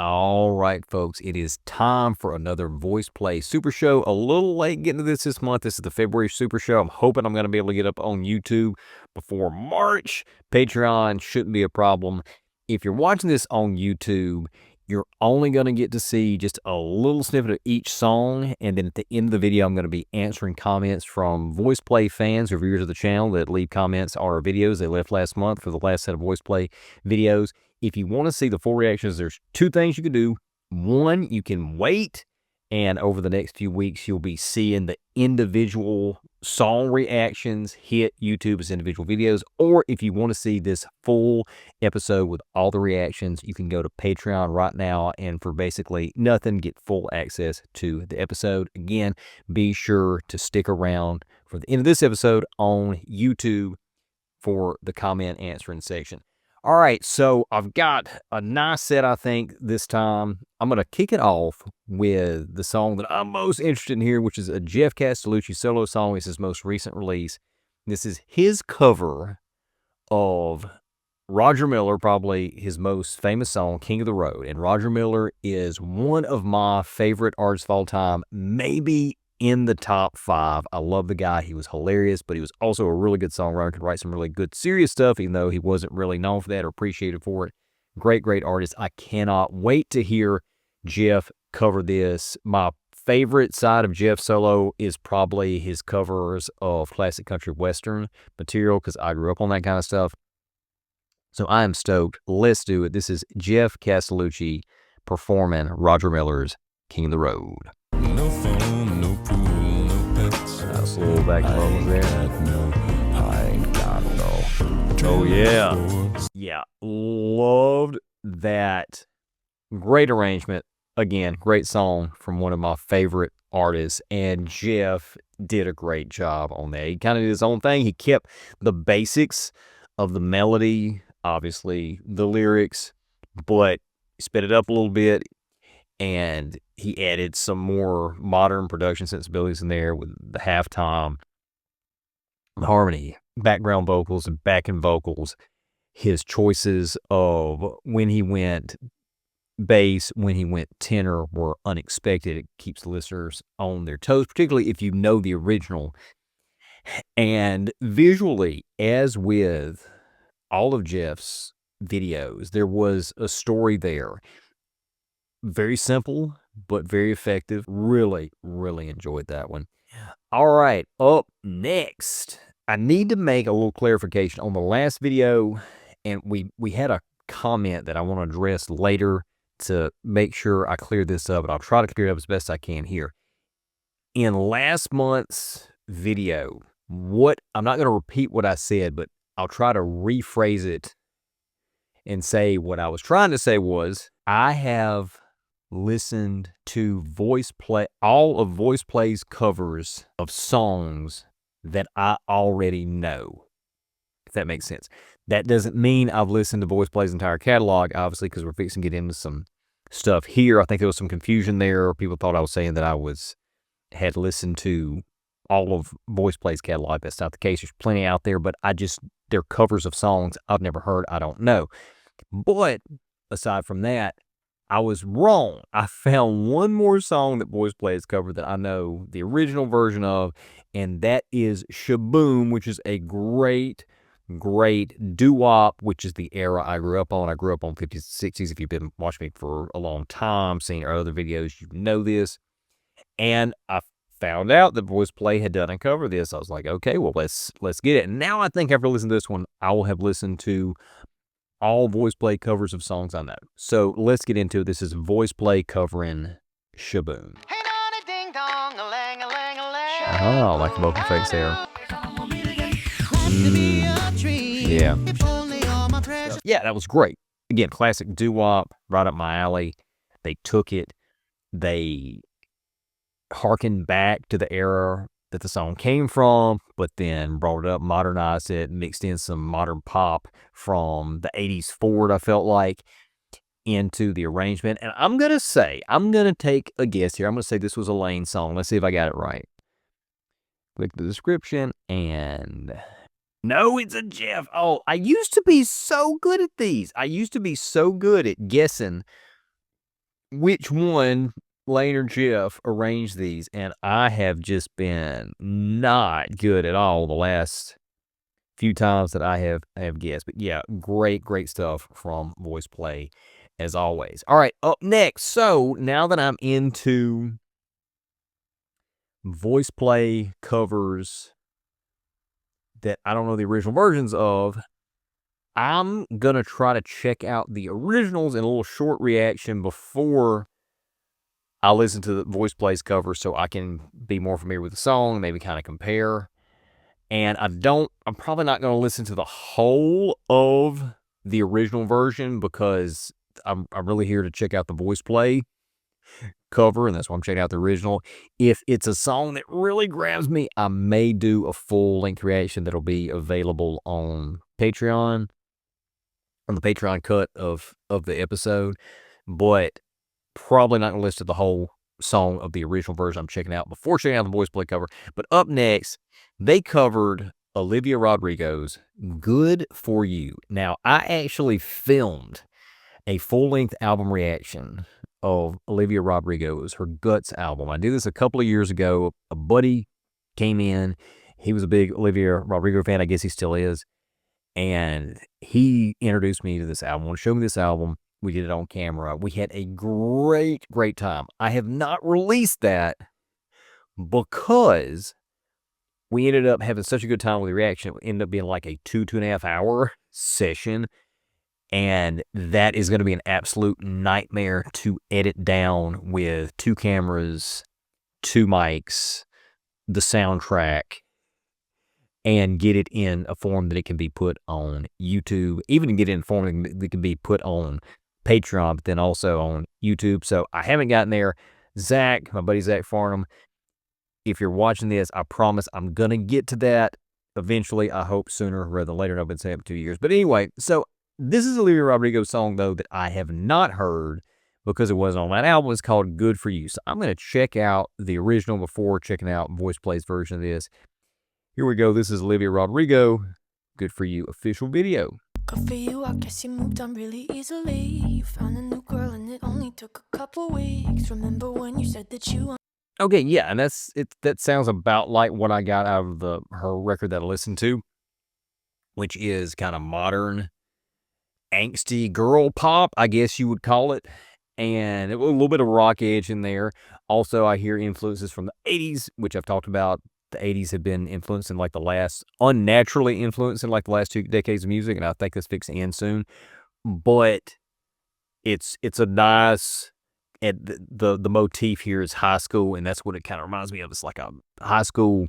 All right, folks, it is time for another VoicePlay Super Show. A little late getting to this month. This is the February Super Show. I'm hoping I'm going to be able to get up on YouTube before March. Patreon shouldn't be a problem. If you're watching this on YouTube, you're only going to get to see just a little snippet of each song, and then at the end of the video, I'm going to be answering comments from VoicePlay fans or viewers of the channel that leave comments on our videos they left last month for the last set of VoicePlay videos. If you want to see the full reactions, there's two things you can do. One, you can wait, and over the next few weeks, you'll be seeing the individual song reactions hit YouTube as individual videos. Or if you want to see this full episode with all the reactions, you can go to Patreon right now, and for basically nothing, get full access to the episode. Again, be sure to stick around for the end of this episode on YouTube for the comment answering section. All right, so I've got a nice set, I think, this time. I'm going to kick it off with the song that I'm most interested in here, which is a Geoff Castellucci solo song. It's his most recent release. This is his cover of Roger Miller, probably his most famous song, King of the Road. And Roger Miller is one of my favorite artists of all time, maybe in the top 5. I love the guy. He was hilarious, but he was also a really good songwriter, could write some really good serious stuff, even though he wasn't really known for that or appreciated for it. Great, great artist. I cannot wait to hear Geoff cover this. My favorite side of Geoff solo is probably his covers of classic country western material, because I grew up on that kind of stuff. So I am stoked. Let's do it. This is Geoff Castellucci performing Roger Miller's King of the Road. No phone, no pool, no pets. Nice little back vocals there. I ain't got no. Oh, yeah. Yeah. Loved that. Great arrangement. Again, great song from one of my favorite artists. And Geoff did a great job on that. He kind of did his own thing. He kept the basics of the melody, obviously the lyrics, but sped it up a little bit. And he added some more modern production sensibilities in there with the halftime, the harmony, background vocals, and backing vocals. His choices of when he went bass, when he went tenor were unexpected. It keeps the listeners on their toes, particularly if you know the original. And visually, as with all of Geoff's videos, there was a story there. Very simple, but very effective. Really, really enjoyed that one. All right, up next, I need to make a little clarification on the last video, and we had a comment that I want to address later to make sure I clear this up, but I'll try to clear it up as best I can here. In last month's video, I'm not going to repeat what I said, but I'll try to rephrase it and say what I was trying to say was, I have listened to VoicePlay, all of VoicePlay's covers of songs that I already know, if that makes sense. That doesn't mean I've listened to VoicePlay's entire catalog, obviously, because we're fixing to get into some stuff here. I think there was some confusion there. People thought I was saying that I had listened to all of VoicePlay's catalog. That's not the case. There's plenty out there, but they're covers of songs I've never heard. I don't know. But aside from that, I was wrong. I found one more song that VoicePlay has covered that I know the original version of, and that is Shaboom, which is a great, great doo-wop, which is the era I grew up on. I grew up on 50s and 60s. If you've been watching me for a long time, seen our other videos, you know this. And I found out that VoicePlay had done a cover of this. I was like, okay, well, let's get it. And now I think after listening to this one, I will have listened to all VoicePlay covers of songs I know. So let's get into it. This is VoicePlay covering Shaboom. Oh, I like the vocal effects there. Yeah. Yeah, that was great. Again, classic doo-wop, right up my alley. They took it. They harkened back to the era that the song came from, but then brought it up, modernized it, mixed in some modern pop from the 80s forward, I felt like, into the arrangement. And I'm going to take a guess here. I'm going to say this was a Lane song. Let's see if I got it right. Click the description, and no, it's a Geoff. Oh, I used to be so good at these. I used to be so good at guessing which one, Lane or Geoff, arranged these, and I have just been not good at all the last few times that I have guessed. But yeah, great stuff from VoicePlay as always. All right, up next. So now that I'm into VoicePlay covers that I don't know the original versions of, I'm gonna try to check out the originals in a little short reaction before I listen to the VoicePlay's cover, so I can be more familiar with the song, maybe kind of compare. And I'm probably not going to listen to the whole of the original version because I'm really here to check out the VoicePlay cover, and that's why I'm checking out the original. If it's a song that really grabs me, I may do a full-length reaction that'll be available on Patreon, on the Patreon cut of the episode, but probably not going to listen to the whole song of the original version I'm checking out before checking out the VoicePlay cover. But up next, they covered Olivia Rodrigo's Good For You. Now, I actually filmed a full-length album reaction of Olivia Rodrigo's, her Guts album. I did this a couple of years ago. A buddy came in. He was a big Olivia Rodrigo fan. I guess he still is. And he introduced me to this album, showed me this album. We did it on camera. We had a great time. I have not released that because we ended up having such a good time with the reaction. It ended up being like a 2.5 hour session. And that is going to be an absolute nightmare to edit down with 2 cameras, 2 mics, the soundtrack, and get it in a form that it can be put on YouTube, even get it in a form that can be put on Patreon, but then also on YouTube. So I haven't gotten there. Zach, my buddy Zach Farnham, if you're watching this, I promise I'm going to get to that eventually. I hope sooner rather than later. I've been saying it for 2 years. But anyway, so this is Olivia Rodrigo's song, though, that I have not heard because it wasn't on that album. It's called Good For You. So I'm going to check out the original before checking out VoicePlay's version of this. Here we go. This is Olivia Rodrigo, Good For You official video. Good for you, I guess you moved on really easily. You found a new girl and it only took a couple weeks. Remember when you said that you... Okay, yeah, and that sounds about like what I got out of her record that I listened to, which is kind of modern, angsty girl pop, I guess you would call it, and a little bit of rock edge in there. Also, I hear influences from the 80s, which I've talked about. The 80s have been influencing like unnaturally influencing like the last 2 decades of music, and I think this fixing to end soon. But it's a nice, and the motif here is high school, and that's what it kind of reminds me of. It's like a high school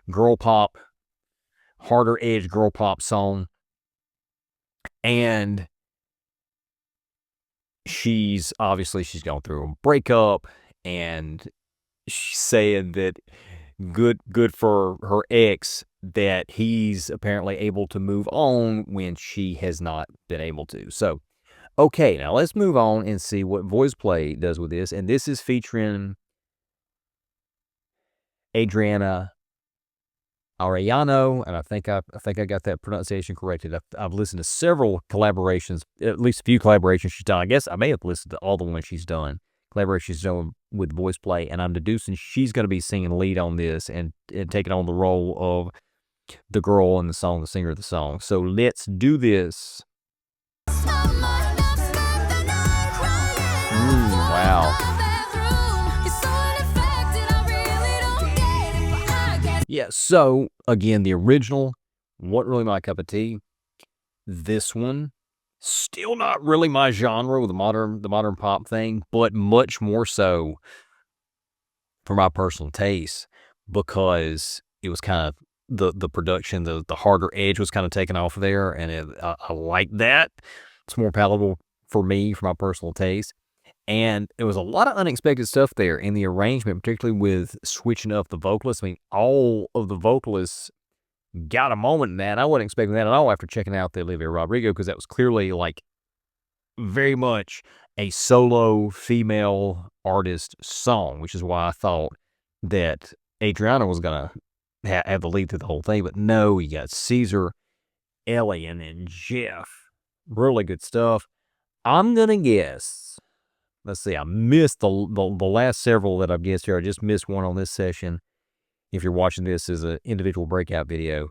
girl pop, harder edge girl pop song, and she's going through a breakup, and she's saying that good for her ex that he's apparently able to move on when she has not been able to. So, okay, now let's move on and see what VoicePlay does with this. And this is featuring Adriana Arellano, and I think I got that pronunciation corrected. I've listened to several collaborations, at least a few collaborations she's done. I guess I may have listened to all the ones she's done. Collaborations she's done with VoicePlay, and I'm deducing she's going to be singing lead on this and taking on the role of the girl in the song, the singer of the song. So let's do this. Wow. Yeah, so again, the original wasn't really my cup of tea. This one, still not really my genre with the modern pop thing, but much more so for my personal taste, because it was kind of the production, the harder edge was kind of taken off of there, and I like that. It's more palatable for me, for my personal taste. And there was a lot of unexpected stuff there in the arrangement, particularly with switching up the vocalists. I mean, all of the vocalists got a moment in that. I wasn't expecting that at all after checking out the Olivia Rodrigo, because that was clearly like very much a solo female artist song, which is why I thought that Adriana was going to have the lead through the whole thing. But no, you got Caesar, Alien, and Geoff. Really good stuff. I'm going to guess let's see, I missed the last several that I've guessed here. I just missed one on this session. If you're watching this as an individual breakout video,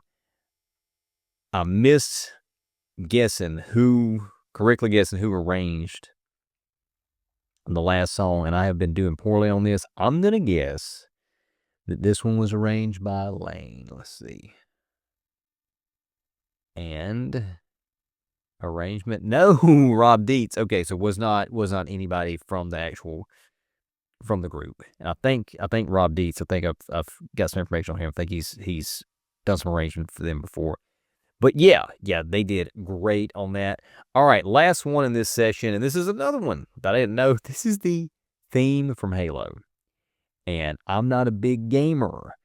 I missed correctly guessing who arranged the last song, and I have been doing poorly on this. I'm going to guess that this one was arranged by Lane. Let's see. And arrangement, no, Rob Dietz. Okay, so was not anybody from the group. And I think Rob Dietz. I think I've got some information on him. I think he's done some arrangement for them before. But yeah, they did great on that. All right, last one in this session, and this is another one that I didn't know. This is the theme from Halo, and I'm not a big gamer.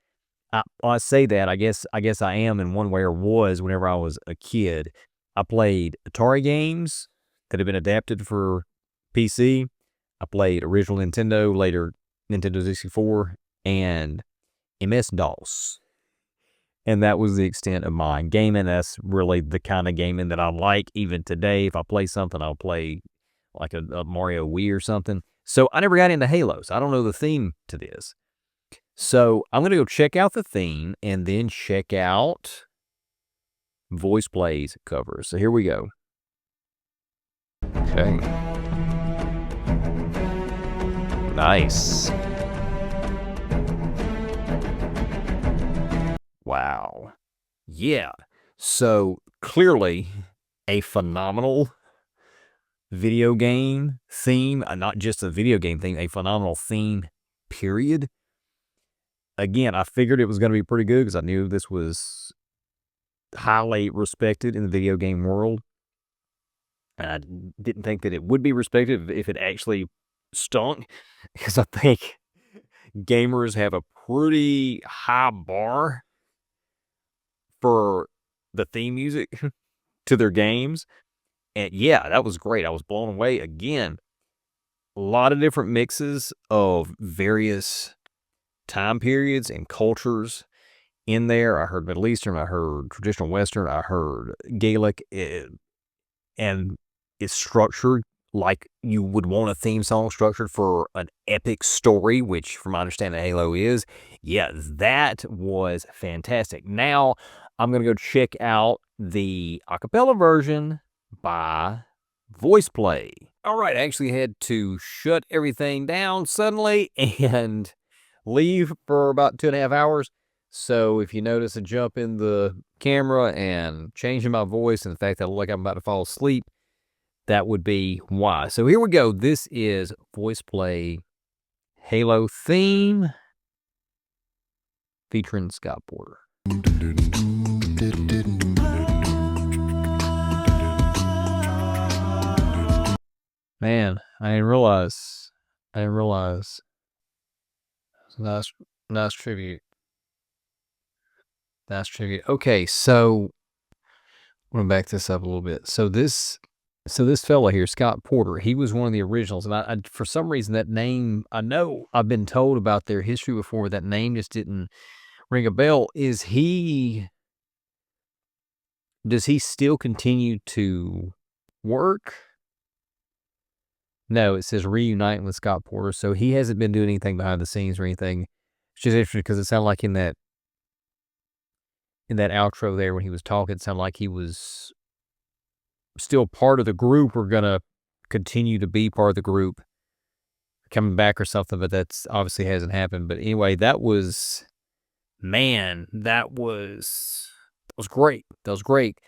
I say that. I guess I am in one way, or was whenever I was a kid. I played Atari games that have been adapted for PC. I played original Nintendo, later Nintendo 64, and MS-DOS. And that was the extent of my gaming. That's really the kind of gaming that I like even today. If I play something, I'll play like a Mario Wii or something. So I never got into Halo, so I don't know the theme to this. So I'm going to go check out the theme and then check out VoicePlay's cover. So here we go. Okay. Nice. Wow. Yeah. So clearly a phenomenal video game theme, not just a video game theme, a phenomenal theme, period. Again, I figured it was going to be pretty good because I knew this was highly respected in the video game world. And I didn't think that it would be respected if it actually stunk, because I think gamers have a pretty high bar for the theme music to their games. And yeah, that was great. I was blown away. Again, a lot of different mixes of various time periods and cultures in there. I heard Middle Eastern, I heard traditional Western, I heard Gaelic, and it's structured like you would want a theme song structured for an epic story, which from my understanding Halo is. Yeah, that was fantastic. Now I'm going to go check out the acapella version by VoicePlay. All right, I actually had to shut everything down suddenly and leave for about 2.5 hours. So if you notice a jump in the camera and changing my voice and the fact that I look like I'm about to fall asleep, that would be why. So here we go. This is VoicePlay Halo theme featuring Scott Porter. Man, I didn't realize. Nice tribute. Nice tribute. Okay, so I'm gonna back this up a little bit. So this fella here, Scott Porter, he was one of the originals, and I for some reason that name, I know I've been told about their history before, but that name just didn't ring a bell. Does he still continue to work? No, it says reuniting with Scott Porter, so he hasn't been doing anything behind the scenes or anything. It's just interesting because it sounded like in that outro there when he was talking, it sounded like he was still part of the group, or gonna continue to be part of the group, coming back or something, but that's obviously hasn't happened. But anyway, that was great. That was great.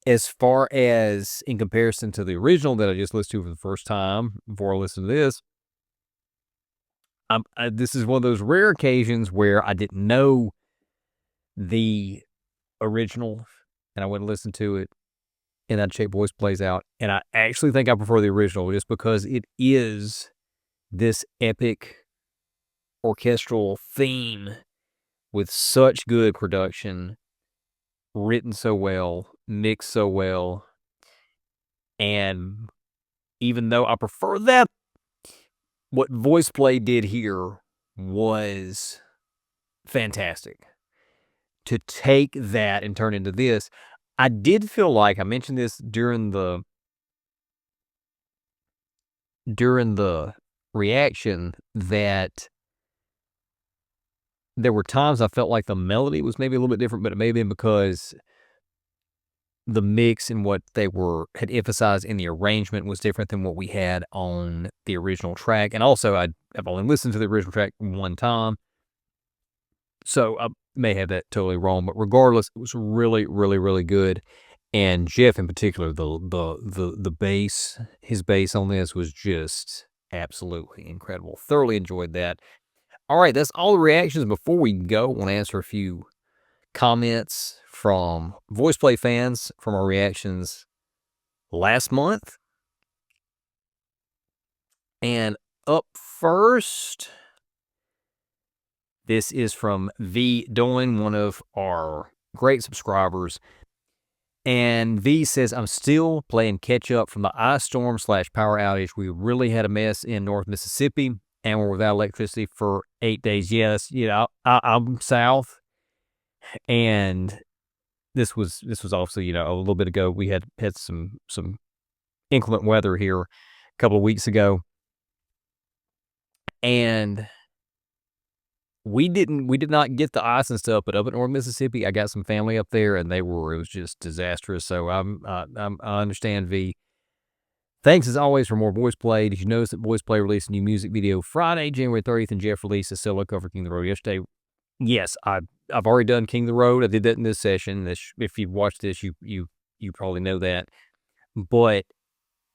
As far as in comparison to the original that I just listened to for the first time before I listened to this, this is one of those rare occasions where I didn't know the original and I went and listened to it, and I'd check VoicePlays out, and I actually think I prefer the original just because it is this epic orchestral theme with such good production, written so well, mixed so well, and even though I prefer that, what VoicePlay did here was fantastic. To take that and turn into this, I did feel like, I mentioned this during the reaction that there were times I felt like the melody was maybe a little bit different, but it may have been because the mix and what they had emphasized in the arrangement was different than what we had on the original track. And also, I've only listened to the original track one time, so I may have that totally wrong. But regardless, it was really, really, really good. And Geoff, in particular, the bass, his bass on this was just absolutely incredible. Thoroughly enjoyed that. All right, that's all the reactions. Before we go, I want to answer a few comments from VoicePlay fans from our reactions last month. And up first, this is from V Doing, one of our great subscribers. And V says, I'm still playing catch up from the ice storm / power outage. We really had a mess in North Mississippi and we're without electricity for 8 days. Yes, you know, I'm south, and this was obviously, you know, a little bit ago. We had some inclement weather here a couple of weeks ago, and we did not get the ice and stuff, but up in North Mississippi, I got some family up there, and it was just disastrous. So I understand, V. Thanks as always for more VoicePlay. Did you notice that VoicePlay released a new music video Friday, January 30th, and Geoff released a solo cover King of the Road yesterday? Yes, I've already done King of the Road. I did that in this session. If you've watched this, you probably know that. But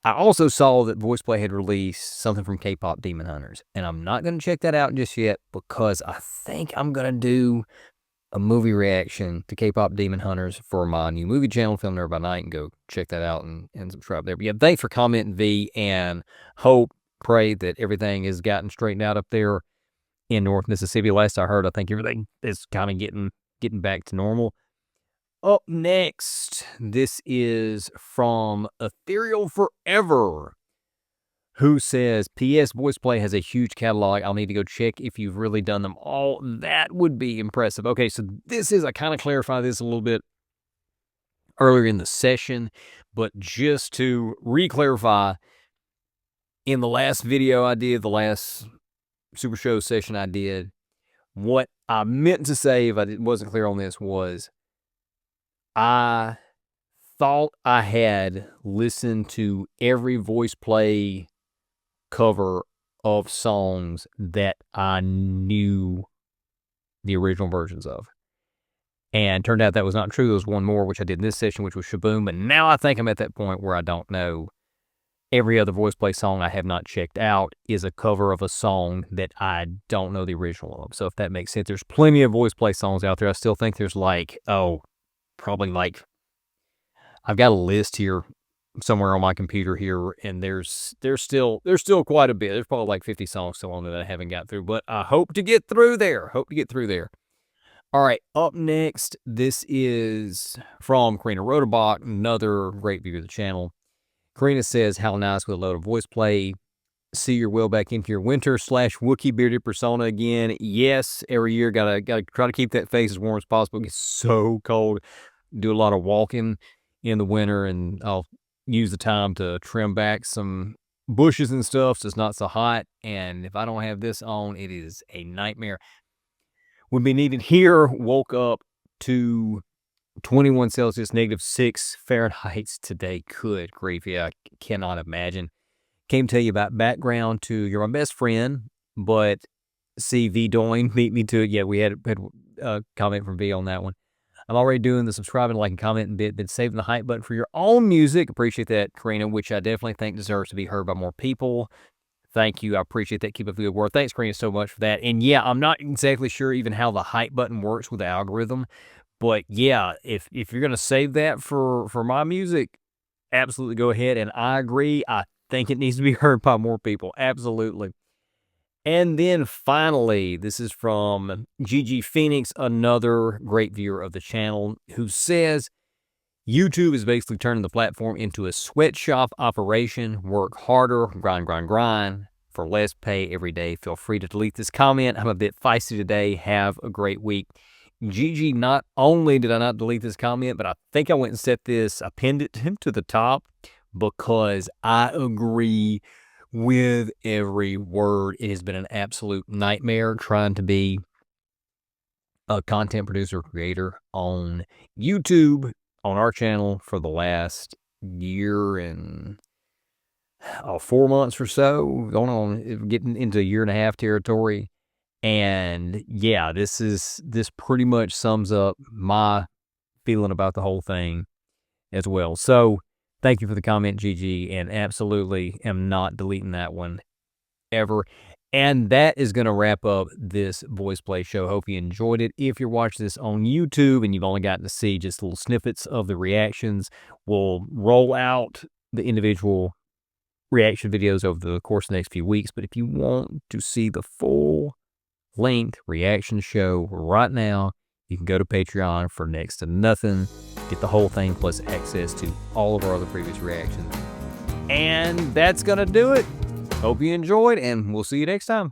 I also saw that VoicePlay had released something from K-Pop Demon Hunters, and I'm not going to check that out just yet because I think I'm going to do a movie reaction to K-Pop Demon Hunters for my new movie channel, Film There by Night, and go check that out and subscribe there. But yeah, thanks for commenting, V, and pray that everything has gotten straightened out up there in North Mississippi. Last I heard, I think everything is kind of getting back to normal. Up next, this is from Ethereal Forever, who says, P.S. VoicePlay has a huge catalog. I'll need to go check if you've really done them all. That would be impressive. Okay, so this is, I kind of clarified this a little bit earlier in the session, but just to re-clarify, in the last video I did, the last Super Show session I did, what I meant to say, if I wasn't clear on this, was I thought I had listened to every VoicePlay cover of songs that I knew the original versions of. And turned out that was not true. There was one more, which I did in this session, which was Shaboom. But now I think I'm at that point where I don't know. Every other VoicePlay song I have not checked out is a cover of a song that I don't know the original of. So if that makes sense, there's plenty of VoicePlay songs out there. I still think there's probably I've got a list here somewhere on my computer here, and there's still quite a bit. There's probably like 50 songs still on there that I haven't got through, but I hope to get through there. All right, up next, this is from Karina Roderbach, another great viewer of the channel. Karina says, how nice with a load of VoicePlay. See your will back into your winter / Wookiee bearded persona again. Yes, every year gotta try to keep that face as warm as possible. It gets so cold. Do a lot of walking in the winter, and I'll use the time to trim back some bushes and stuff so it's not so hot. And if I don't have this on, it is a nightmare. Would be needed here. Woke up to 21 Celsius, -6 Fahrenheit today. Good grief. Yeah, I cannot imagine. Came to tell you about background to You're My Best Friend, but see V Doing beat me to it. Yeah, we had a comment from V on that one. I'm already doing the subscribing, liking, commenting bit, been saving the hype button for your own music. Appreciate that, Karina, which I definitely think deserves to be heard by more people. Thank you. I appreciate that. Keep up the good work. Thanks, Karina, so much for that. And yeah, I'm not exactly sure even how the hype button works with the algorithm. But yeah, if you're going to save that for my music, absolutely go ahead. And I agree. I think it needs to be heard by more people. Absolutely. And then finally, this is from Gigi Phoenix, another great viewer of the channel, who says, YouTube is basically turning the platform into a sweatshop operation. Work harder, grind for less pay every day. Feel free to delete this comment. I'm a bit feisty today. Have a great week. Gigi, not only did I not delete this comment, but I think I went and set this, I pinned it to the top because I agree with every word. It has been an absolute nightmare trying to be a content producer, creator on YouTube, on our channel for the last year and 4 months or so, going on, getting into a year and a half territory. And yeah, this pretty much sums up my feeling about the whole thing as well. So thank you for the comment, GG, and absolutely am not deleting that one ever. And that is going to wrap up this VoicePlay show. Hope you enjoyed it. If you're watching this on YouTube and you've only gotten to see just little snippets of the reactions, we'll roll out the individual reaction videos over the course of the next few weeks. But if you want to see the full length reaction show right now, you can go to Patreon for next to nothing. Get the whole thing plus access to all of our other previous reactions. And that's going to do it. Hope you enjoyed, and we'll see you next time.